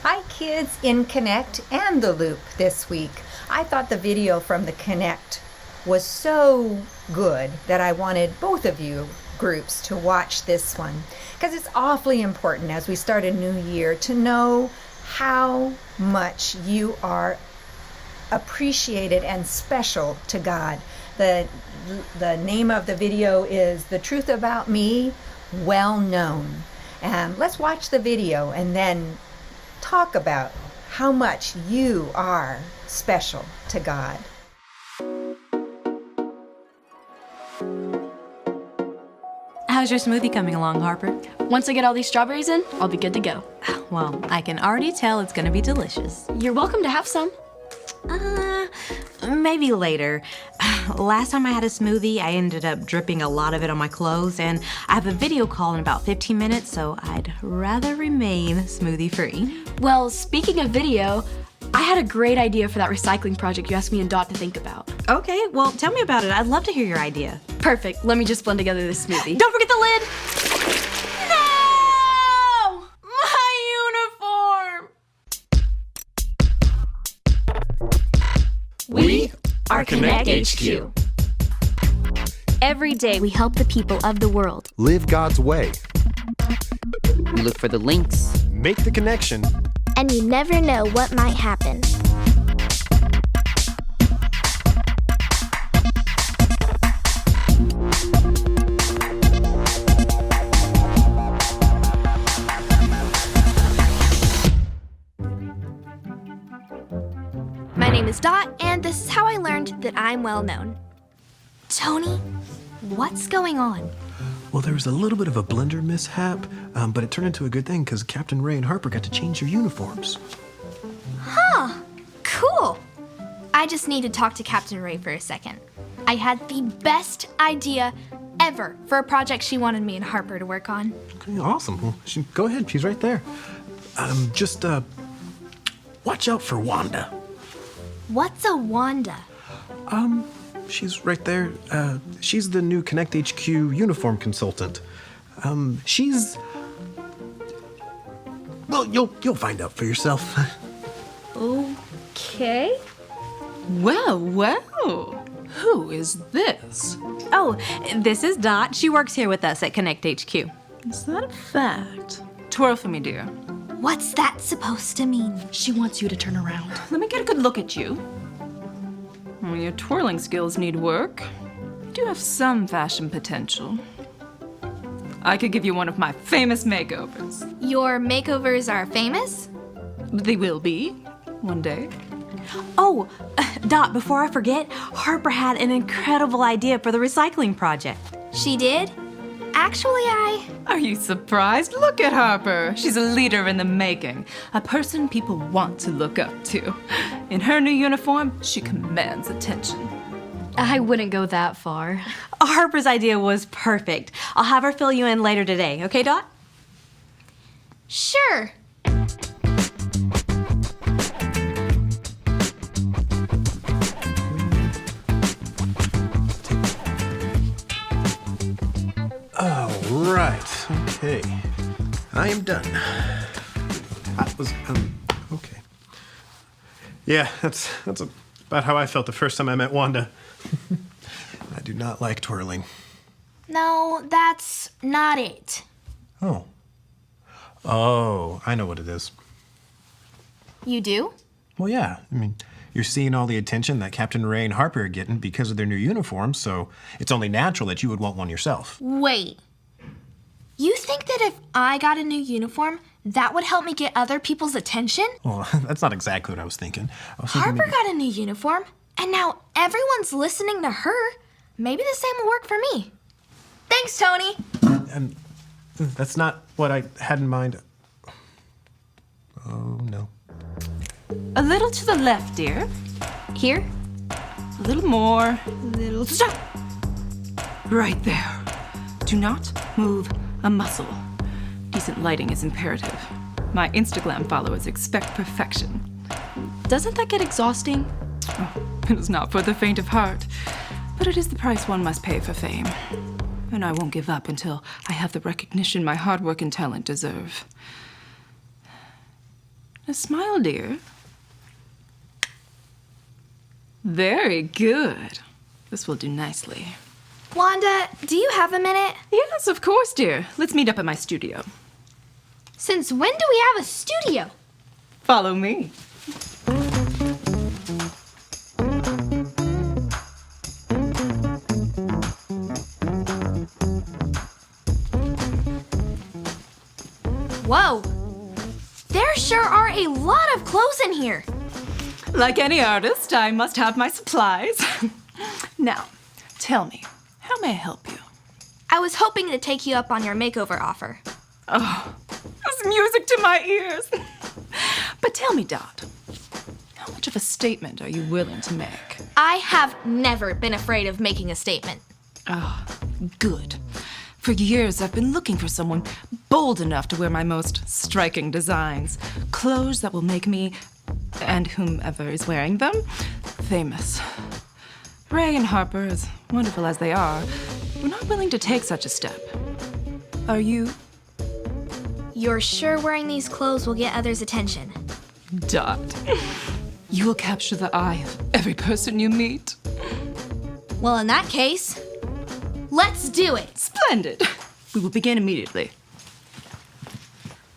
Hi kids in Konnect and the Loop this week. I thought the video from the Konnect was so good that I wanted both of you groups to watch this one because it's awfully important as we start a new year to know how much you are appreciated and special to God. The name of the video is The Truth About Me, Well Known. And let's watch the video and then talk about how much you are special to God. How's your smoothie coming along, Harper? Once I get all these strawberries in, I'll be good to go. Well, I can already tell it's gonna be delicious. You're welcome to have some. Maybe later. Last time I had a smoothie, I ended up dripping a lot of it on my clothes, and I have a video call in about 15 minutes, so I'd rather remain smoothie-free. Well, speaking of video, I had a great idea for that recycling project you asked me and Dot to think about. Okay, well, tell me about it. I'd love to hear your idea. Perfect. Let me just blend together this smoothie. Don't forget the lid! No! My uniform! We are Konnect HQ. Every day we help the people of the world. Live God's way. We look for the links. Make the connection. And you never know what might happen. My name is Dot, and this is how I learned that I'm well known. Tony, what's going on? Well, there was a little bit of a blender mishap, but it turned into a good thing because Captain Ray and Harper got to change their uniforms. Huh, cool. I just need to talk to Captain Ray for a second. I had the best idea ever for a project she wanted me and Harper to work on. Okay, awesome. Well, go ahead. She's right there. Just watch out for Wanda. What's a Wanda? She's right there. She's the new Konnect HQ uniform consultant. Well, you'll find out for yourself. Okay. Well. Who is this? Oh, this is Dot. She works here with us at Konnect HQ. Is that a fact? Twirl for me, dear. What's that supposed to mean? She wants you to turn around. Let me get a good look at you. Well, your twirling skills need work. You do have some fashion potential. I could give you one of my famous makeovers. Your makeovers are famous? They will be, one day. Oh, Dot, before I forget, Harper had an incredible idea for the recycling project. She did? Actually, Are you surprised? Look at Harper. She's a leader in the making, a person people want to look up to. In her new uniform, she commands attention. I wouldn't go that far. Harper's idea was perfect. I'll have her fill you in later today, okay, Dot? Sure. Right. Okay. I am done. That was okay. Yeah, that's about how I felt the first time I met Wanda. I do not like twirling. No, that's not it. Oh, I know what it is. You do? Well, yeah. I mean, you're seeing all the attention that Captain Ray and Harper are getting because of their new uniforms, so it's only natural that you would want one yourself. Wait. You think that if I got a new uniform, that would help me get other people's attention? Well, that's not exactly what I was thinking. Harper got a new uniform, and now everyone's listening to her. Maybe the same will work for me. Thanks, Tony. That's not what I had in mind. Oh, no. A little to the left, dear. Here? A little more. A little. Stop! Right there. Do not move a muscle. Decent lighting is imperative. My Instagram followers expect perfection. Doesn't that get exhausting? Oh, it is not for the faint of heart, but it is the price one must pay for fame. And I won't give up until I have the recognition my hard work and talent deserve. Now smile, dear. Very good. This will do nicely. Wanda, do you have a minute? Yes, of course, dear. Let's meet up at my studio. Since when do we have a studio? Follow me. Whoa! There sure are a lot of clothes in here. Like any artist, I must have my supplies. Now, tell me, how may I help you? I was hoping to take you up on your makeover offer. Oh, that's music to my ears. But tell me, Dot, how much of a statement are you willing to make? I have never been afraid of making a statement. Oh, good. For years, I've been looking for someone bold enough to wear my most striking designs. Clothes that will make me, and whomever is wearing them, famous. Ray and Harper, as wonderful as they are, were not willing to take such a step. Are you? You're sure wearing these clothes will get others' attention? Dot. You will capture the eye of every person you meet. Well, in that case, let's do it. Splendid. We will begin immediately.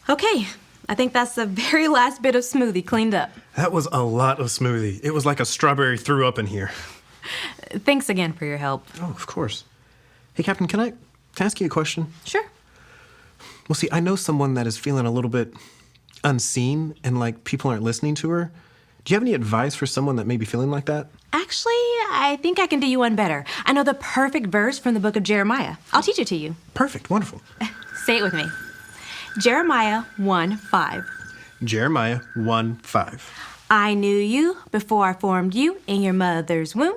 Okay, I think that's the very last bit of smoothie cleaned up. That was a lot of smoothie. It was like a strawberry threw up in here. Thanks again for your help. Oh, of course. Hey, Captain, can I ask you a question? Sure. Well, see, I know someone that is feeling a little bit unseen and like people aren't listening to her. Do you have any advice for someone that may be feeling like that? Actually, I think I can do you one better. I know the perfect verse from the book of Jeremiah. I'll teach it to you. Perfect. Wonderful. Say it with me. Jeremiah 1:5. Jeremiah 1:5. I knew you before I formed you in your mother's womb.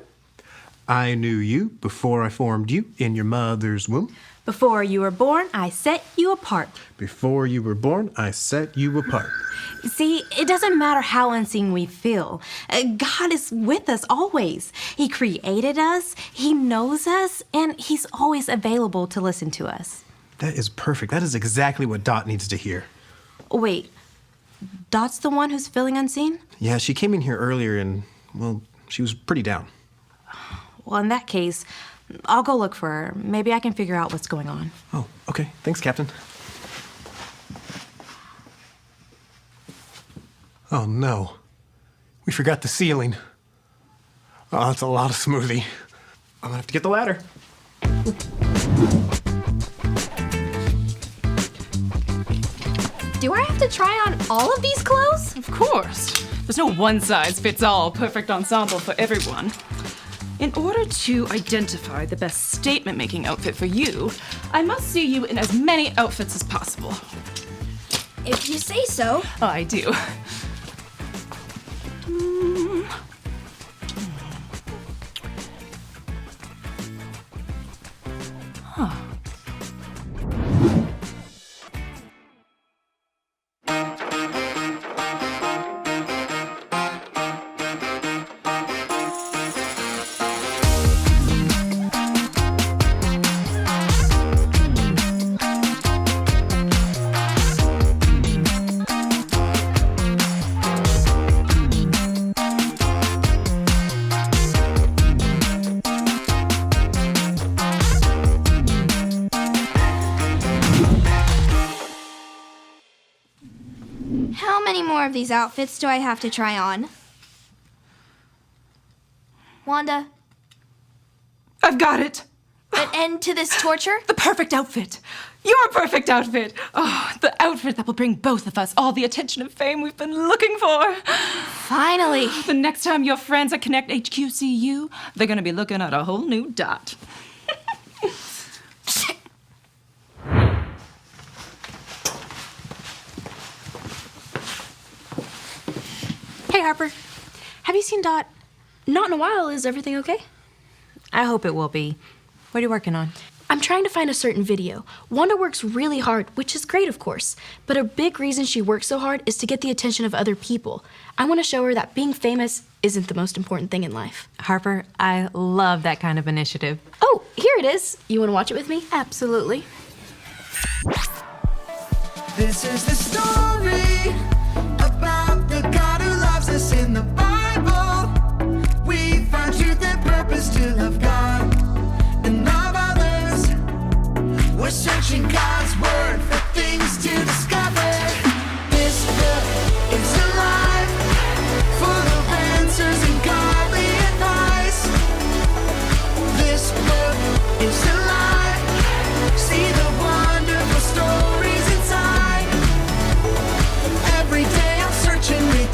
I knew you before I formed you in your mother's womb. Before you were born, I set you apart. Before you were born, I set you apart. See, it doesn't matter how unseen we feel. God is with us always. He created us, He knows us, and He's always available to listen to us. That is perfect. That is exactly what Dot needs to hear. Wait, Dot's the one who's feeling unseen? Yeah, she came in here earlier and, well, she was pretty down. Well, in that case, I'll go look for her. Maybe I can figure out what's going on. Oh, okay. Thanks, Captain. Oh, no. We forgot the ceiling. Oh, that's a lot of smoothie. I'm gonna have to get the ladder. Do I have to try on all of these clothes? Of course. There's no one-size-fits-all perfect ensemble for everyone. In order to identify the best statement-making outfit for you, I must see you in as many outfits as possible. If you say so. Oh, I do. How many more of these outfits do I have to try on? Wanda, I've got it. an end to this torture? The perfect outfit. Your perfect outfit. Oh, the outfit that will bring both of us all the attention and fame we've been looking for. Finally. The next time your friends at Konnect HQ see you, they're gonna be looking at a whole new Dot. Hey, Harper. Have you seen Dot? Not in a while. Is everything okay? I hope it will be. What are you working on? I'm trying to find a certain video. Wanda works really hard, which is great, of course. But a big reason she works so hard is to get the attention of other people. I want to show her that being famous isn't the most important thing in life. Harper, I love that kind of initiative. Oh, here it is. You want to watch it with me? Absolutely. This is the story about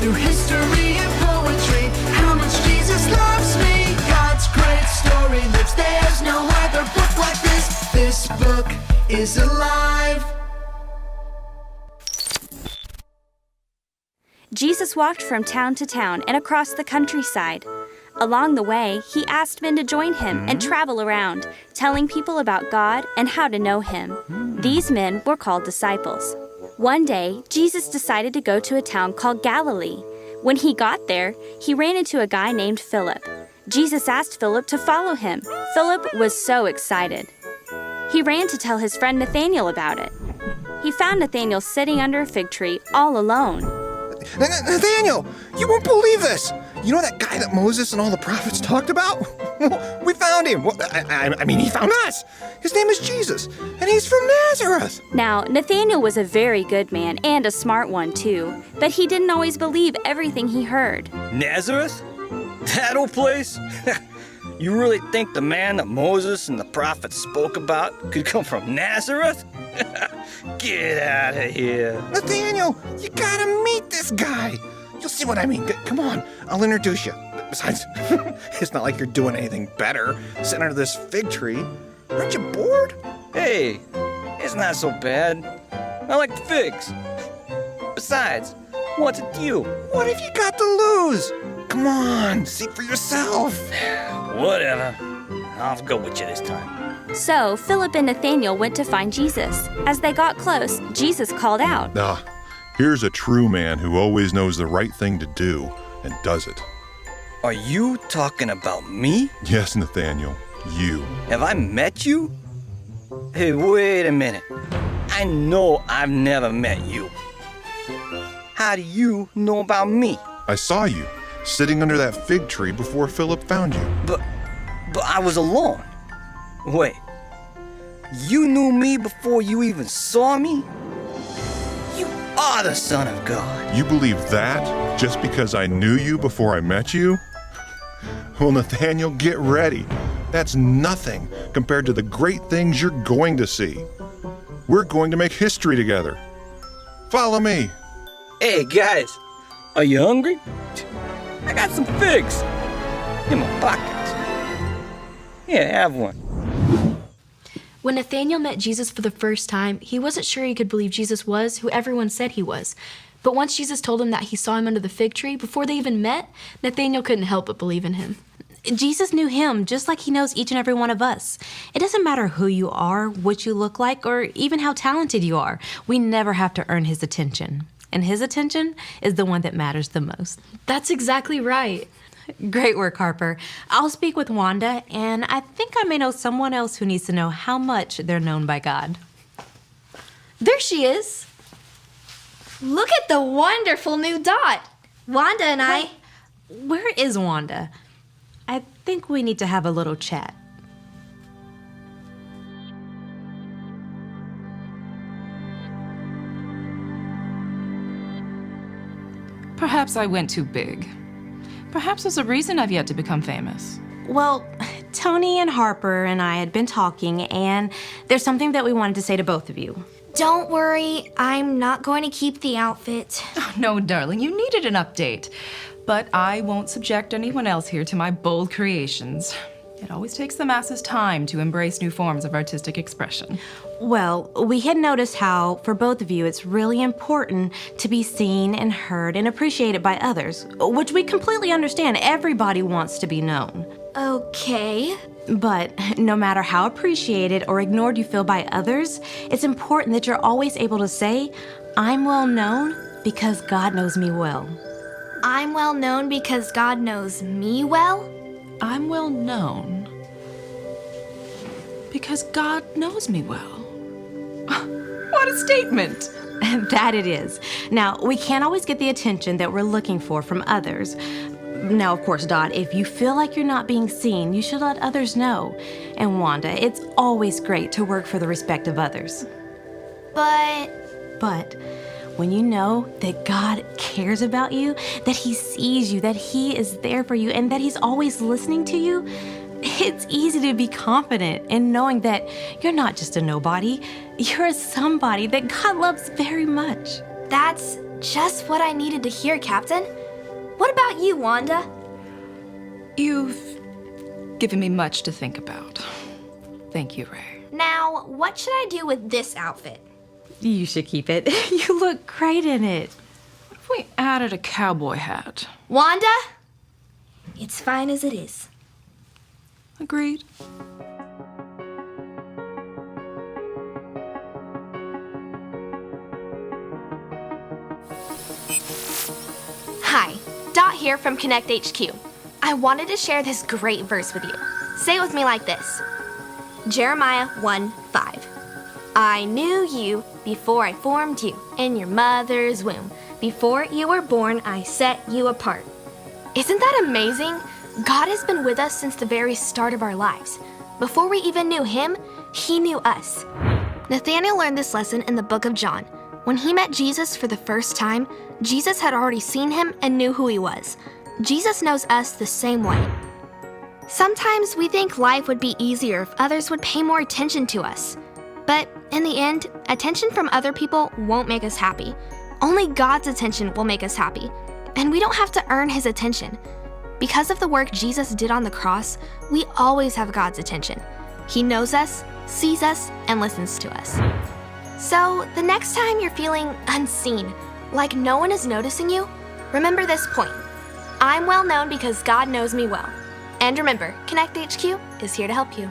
through history and poetry, how much Jesus loves me. God's great story lives, there's no other book like this. This book is alive. Jesus walked from town to town and across the countryside. Along the way, he asked men to join him and travel around, telling people about God and how to know him. These men were called disciples. One day, Jesus decided to go to a town called Galilee. When he got there, he ran into a guy named Philip. Jesus asked Philip to follow him. Philip was so excited. He ran to tell his friend Nathanael about it. He found Nathanael sitting under a fig tree all alone. Nathaniel, you won't believe this. You know that guy that Moses and all the prophets talked about? We found him. Well, I mean, he found us. His name is Jesus, and he's from Nazareth. Now, Nathanael was a very good man and a smart one, too. But he didn't always believe everything he heard. Nazareth? That old place? You really think the man that Moses and the prophets spoke about could come from Nazareth? Get out of here. Nathaniel, you gotta meet this guy. You'll see what I mean. Come on, I'll introduce you. Besides, it's not like you're doing anything better sitting under this fig tree. Aren't you bored? Hey, it's not so bad. I like the figs. Besides, what's it to you? What have you got to lose? Come on, see for yourself. Whatever. I'll go with you this time. So, Philip and Nathanael went to find Jesus. As they got close, Jesus called out, Here's a true man who always knows the right thing to do and does it. Are you talking about me? Yes, Nathaniel, you. Have I met you? Hey, wait a minute. I know I've never met you. How do you know about me? I saw you sitting under that fig tree before Philip found you. But I was alone. Wait, you knew me before you even saw me? You are the Son of God. You believe that just because I knew you before I met you? Well, Nathaniel, get ready. That's nothing compared to the great things you're going to see. We're going to make history together. Follow me. Hey, guys, are you hungry? I got some figs in my pockets. Here, have one. When Nathanael met Jesus for the first time, he wasn't sure he could believe Jesus was who everyone said he was. But once Jesus told him that he saw him under the fig tree before they even met, Nathanael couldn't help but believe in him. Jesus knew him just like he knows each and every one of us. It doesn't matter who you are, what you look like, or even how talented you are. We never have to earn his attention. And his attention is the one that matters the most. That's exactly right. Great work, Harper. I'll speak with Wanda, and I think I may know someone else who needs to know how much they're known by God. There she is. Look at the wonderful new dot. Wanda and I... Where is Wanda? I think we need to have a little chat. Perhaps I went too big. Perhaps there's a reason I've yet to become famous. Well, Tony and Harper and I had been talking, and there's something that we wanted to say to both of you. Don't worry, I'm not going to keep the outfit. Oh, no, darling, you needed an update. But I won't subject anyone else here to my bold creations. It always takes the masses time to embrace new forms of artistic expression. Well, we had noticed how, for both of you, it's really important to be seen and heard and appreciated by others, which we completely understand. Everybody wants to be known. Okay. But no matter how appreciated or ignored you feel by others, it's important that you're always able to say, I'm well known because God knows me well. I'm well known because God knows me well? I'm well known because God knows me well. What a statement! That it is. Now, we can't always get the attention that we're looking for from others. Now, of course, Dot, if you feel like you're not being seen, you should let others know. And Wanda, it's always great to work for the respect of others. But when you know that God cares about you, that He sees you, that He is there for you, and that He's always listening to you, it's easy to be confident in knowing that you're not just a nobody, you're a somebody that God loves very much. That's Just what I needed to hear, Captain. What about you, Wanda? You've given me much to think about. Thank you, Ray. Now, what should I do with this outfit? You should keep it. You look great in it. What if we added a cowboy hat? Wanda? It's fine as it is. Agreed. Hi, Dot here from Konnect HQ. I wanted to share this great verse with you. Say it with me like this. Jeremiah 1:5. I knew you before I formed you in your mother's womb. Before you were born, I set you apart. Isn't that amazing? God has been with us since the very start of our lives. Before we even knew him, he knew us. Nathanael learned this lesson in the book of John. When he met Jesus for the first time, Jesus had already seen him and knew who he was. Jesus knows us the same way. Sometimes we think life would be easier if others would pay more attention to us. But in the end, attention from other people won't make us happy. Only God's attention will make us happy. And we don't have to earn his attention. Because of the work Jesus did on the cross, we always have God's attention. He knows us, sees us, and listens to us. So the next time you're feeling unseen, like no one is noticing you, remember this point. I'm well known because God knows me well. And remember, Konnect HQ is here to help you.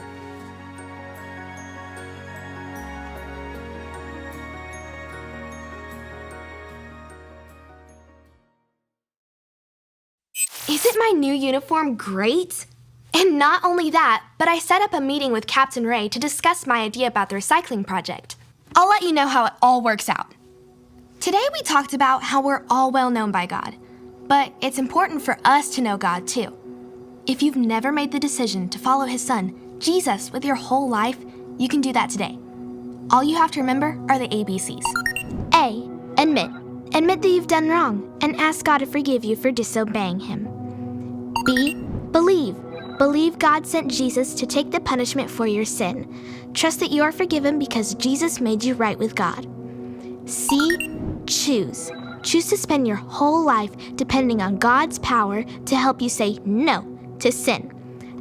Isn't my new uniform great? And not only that, but I set up a meeting with Captain Ray to discuss my idea about the recycling project. I'll let you know how it all works out. Today we talked about how we're all well known by God, but it's important for us to know God too. If you've never made the decision to follow his son, Jesus, with your whole life, you can do that today. All you have to remember are the ABCs. A, admit. Admit that you've done wrong and ask God to forgive you for disobeying him. B, believe. Believe God sent Jesus to take the punishment for your sin. Trust that you are forgiven because Jesus made you right with God. C, choose. Choose to spend your whole life depending on God's power to help you say no to sin.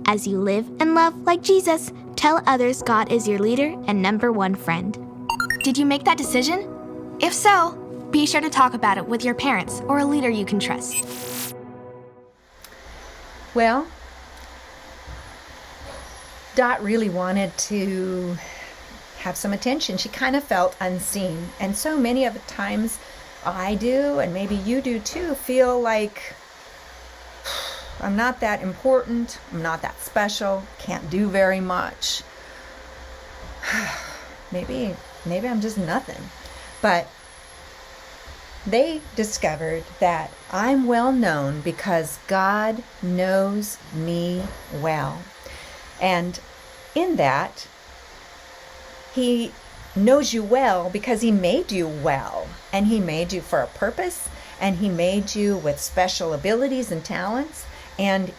As you live and love like Jesus, tell others God is your leader and #1 friend. Did you make that decision? If so, be sure to talk about it with your parents or a leader you can trust. Well, Dot really wanted to have some attention. She kind of felt unseen. And so many of the times I do, and maybe you do too, feel like I'm not that important, I'm not that special, can't do very much. Maybe I'm just nothing. But they discovered that I'm well known because God knows me well. And in that, he knows you well because he made you well. And he made you for a purpose. And he made you with special abilities and talents. And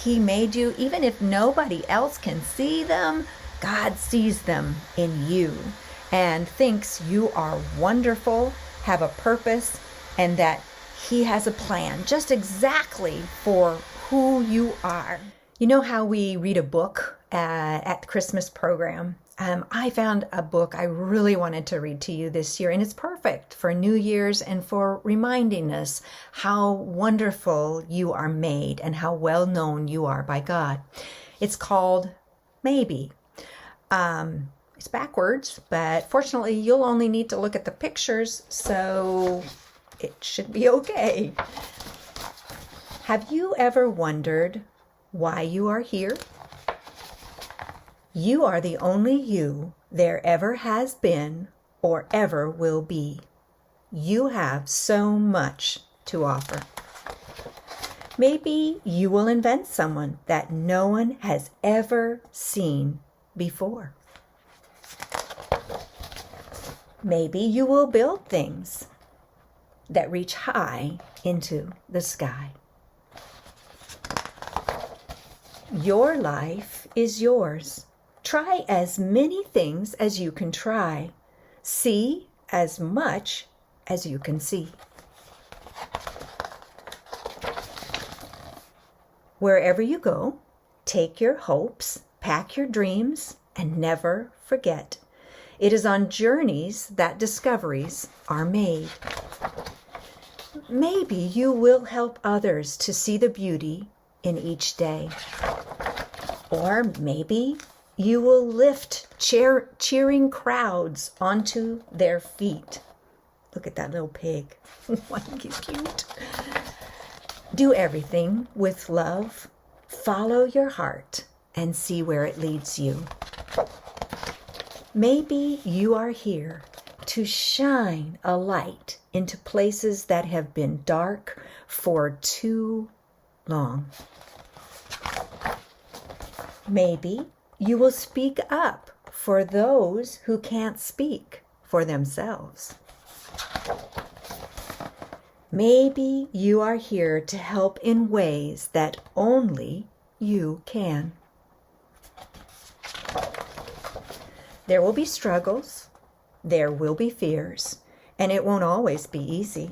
he made you, even if nobody else can see them, God sees them in you and thinks you are wonderful, have a purpose, and that he has a plan just exactly for who you are. You know how we read a book at the Christmas program? I found a book I really wanted to read to you this year, and it's perfect for New Year's and for reminding us how wonderful you are made and how well known you are by God. It's called Maybe. It's backwards, but fortunately you'll only need to look at the pictures, so it should be okay. Have you ever wondered why you are here? You are the only you there ever has been or ever will be. You have so much to offer. Maybe you will invent someone that no one has ever seen before. Maybe you will build things that reach high into the sky. Your life is yours. Try as many things as you can try. See as much as you can see. Wherever you go, take your hopes, pack your dreams, and never forget. It is on journeys that discoveries are made. Maybe you will help others to see the beauty in each day. Or maybe you will lift cheering crowds onto their feet. Look at that little pig. He's cute. Do everything with love. Follow your heart and see where it leads you. Maybe you are here to shine a light into places that have been dark for too long. Maybe you will speak up for those who can't speak for themselves. Maybe you are here to help in ways that only you can. There will be struggles, there will be fears, and it won't always be easy.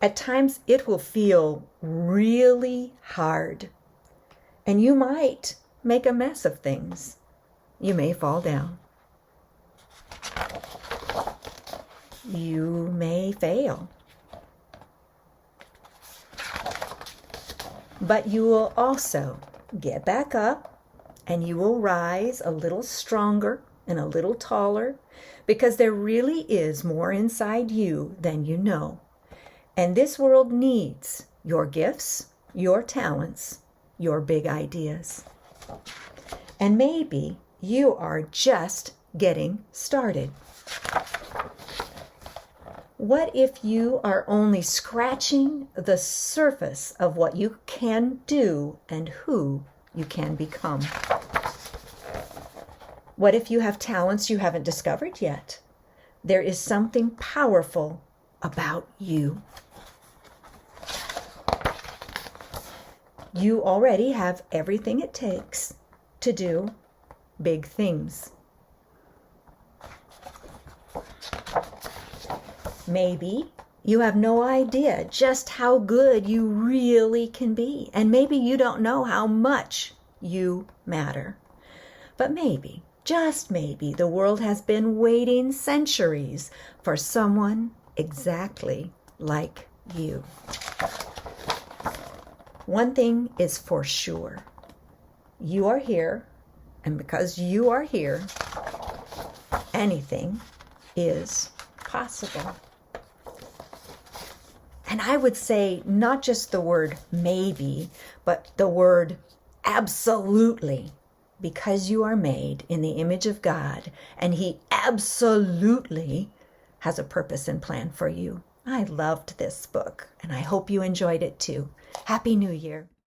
At times it will feel really hard, and you might make a mess of things. You may fall down. You may fail. But you will also get back up, and you will rise a little stronger and a little taller, because there really is more inside you than you know. And this world needs your gifts, your talents, your big ideas. And maybe you are just getting started. What if you are only scratching the surface of what you can do and who you can become? What if you have talents you haven't discovered yet? There is something powerful about you. You already have everything it takes to do big things. Maybe you have no idea just how good you really can be, and maybe you don't know how much you matter. But maybe, just maybe, the world has been waiting centuries for someone exactly like you. One thing is for sure. You are here, and because you are here, anything is possible. And I would say not just the word maybe, but the word absolutely, because you are made in the image of God, and He absolutely has a purpose and plan for you. I loved this book, and I hope you enjoyed it too. Happy New Year.